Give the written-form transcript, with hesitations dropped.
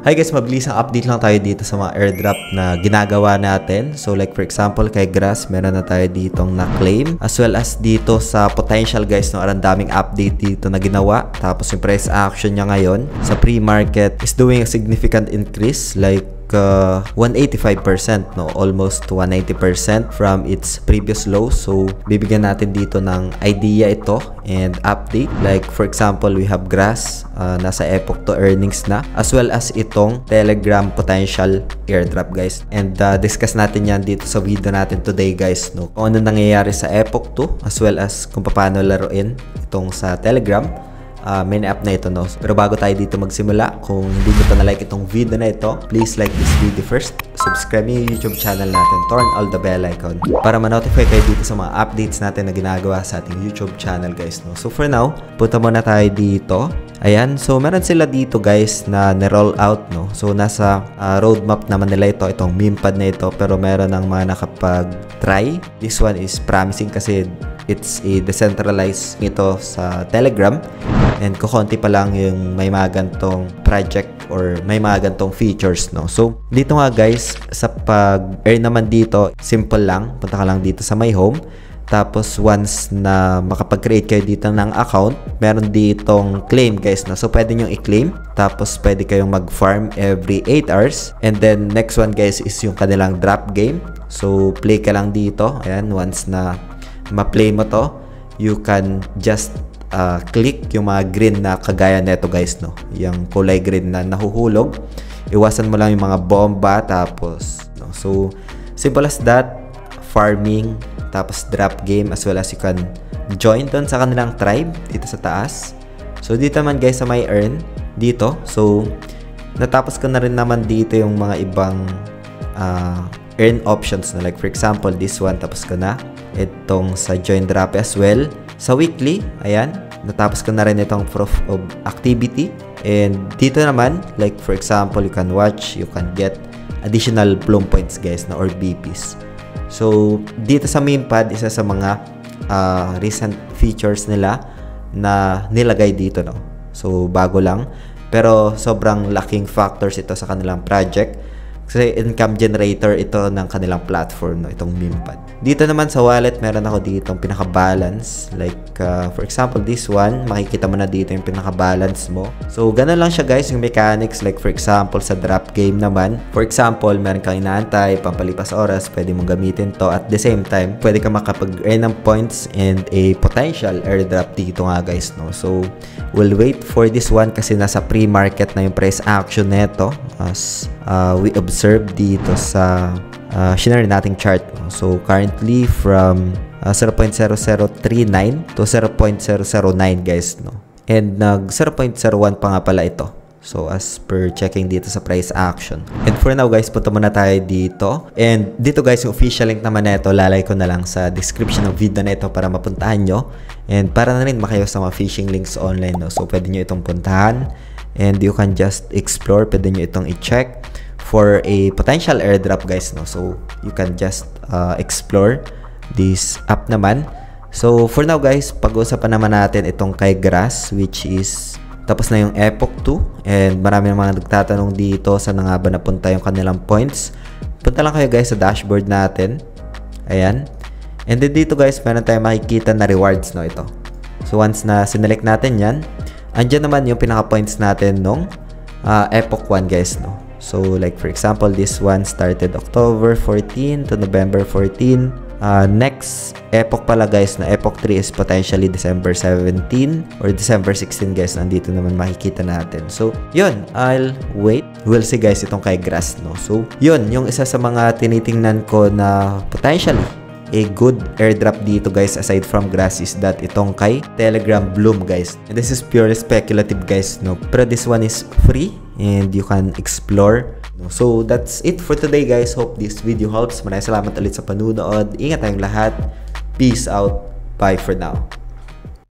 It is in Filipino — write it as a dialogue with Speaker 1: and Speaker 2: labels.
Speaker 1: Hi guys, mabilisang update lang tayo dito sa mga airdrop na ginagawa natin. So like for example, kay Grass, meron na tayo ditong na-claim. As well as dito sa Potential guys, no, ang daming update dito na ginawa. Tapos yung price action niya ngayon sa pre-market is doing a significant increase like 185%, no, almost 190% from its previous low. So bibigyan natin dito ng idea ito and update. Like for example, we have Grass, nasa Epoch to earnings na, as well as itong Telegram Potential airdrop guys. And discuss natin yan dito sa video natin today guys, no, kung ano nangyayari sa Epoch 2 as well as kung paano laruin itong sa Telegram main app na ito, no. Pero bago tayo dito magsimula, kung hindi nyo pa na-like itong video na ito, please like this video first, subscribe yung YouTube channel natin, turn all the bell icon para ma-notify kayo dito sa mga updates natin na ginagawa sa ating YouTube channel guys, no. So for now, punta muna tayo dito. Ayan, so meron sila dito guys na ni-roll out, no. So nasa roadmap naman nila ito, itong meme pad na ito, pero meron ng mga nakapag-try. This one is promising kasi it's a decentralized ito sa Telegram. And kukonti pa lang yung may mga gantong project or may mga gantong features, no. So dito nga guys, sa pag-earn naman dito, simple lang. Punta ka lang dito sa my home. Tapos once na makapag-create kayo dito ng account, meron ditong claim guys, no. So pwede nyo i-claim. Tapos pwede kayong mag-farm every 8 hours. And then next one guys is yung kanilang drop game. So play ka lang dito. Ayan, once na ma-play mo to, you can just click yung mga green na kagaya neto guys, no, yung kulay green na nahuhulog. Iwasan mo lang yung mga bomba, tapos no, so simple as that. Farming, tapos drop game, as well as you can join doon sa kanilang tribe dito sa taas. So dito naman guys sa may earn dito, so natapos ko na rin naman dito yung mga ibang earn options na, like for example this one, tapos ko na itong sa join drop as well. Sa weekly, ayan, natapos ko na rin itong proof of activity. And dito naman, like for example, you can watch, you can get additional bloom points guys, na or BPs. So dito sa meme pad, isa sa mga recent features nila na nilagay dito, no. So bago lang, pero sobrang laking factors ito sa kanilang project. Kasi income generator ito ng kanilang platform, no, itong meme pad. Dito naman sa wallet, meron ako dito yung pinaka-balance. Like, for example, this one, makikita mo na dito yung pinaka-balance mo. So, ganun lang siya guys, yung mechanics. Like, for example, sa drop game naman. For example, meron kang inaantay, pampalipas oras, pwede mong gamitin to. At the same time, pwede ka makapag-earn ng points and a potential airdrop dito nga guys, no. So, we'll wait for this one kasi nasa pre-market na yung price action neto. As we observe dito sa shinare nating chart, no? So currently from 0.0039 to 0.009 guys, no, and nag 0.01 pa nga pala ito. So as per checking dito sa price action. And for now guys, punta muna tayo dito. And dito guys, yung official link naman nito, lalay ko na lang sa description ng video na ito para mapuntahan nyo. And para na rin makayo sa mga phishing links online, no. So pwede nyo itong puntahan and you can just explore. Pwede nyo itong i-check for a potential airdrop guys, no. So you can just explore this app naman. So for now guys, pag-uusapan naman natin itong kay Grass, which is tapos na yung Epoch 2. And marami ng mga nagtatanong dito sa nga ba napunta yung kanilang points. Punta lang kayo guys sa dashboard natin. Ayan. And then dito guys, meron tayong makikita na rewards, no, ito. So once na sinelect natin yan, andyan naman yung pinaka points natin nung Epoch 1 guys, no. So like for example, this one started October 14 to November 14. Next Epoch pala guys, na Epoch 3 is potentially December 17 or December 16 guys. Nandito naman makikita natin. So yun, I'll wait. We'll see guys itong kay Grass, no. So yun, yung isa sa mga tinitingnan ko na potentially a good airdrop dito guys aside from Grass is that itong kay Telegram Bloom guys. And this is purely speculative guys, no, pero this one is free and you can explore, no. So that's it for today guys. Hope this video helps. Maraming salamat ulit sa panunood. Ingat tayong lahat. Peace out. Bye for now.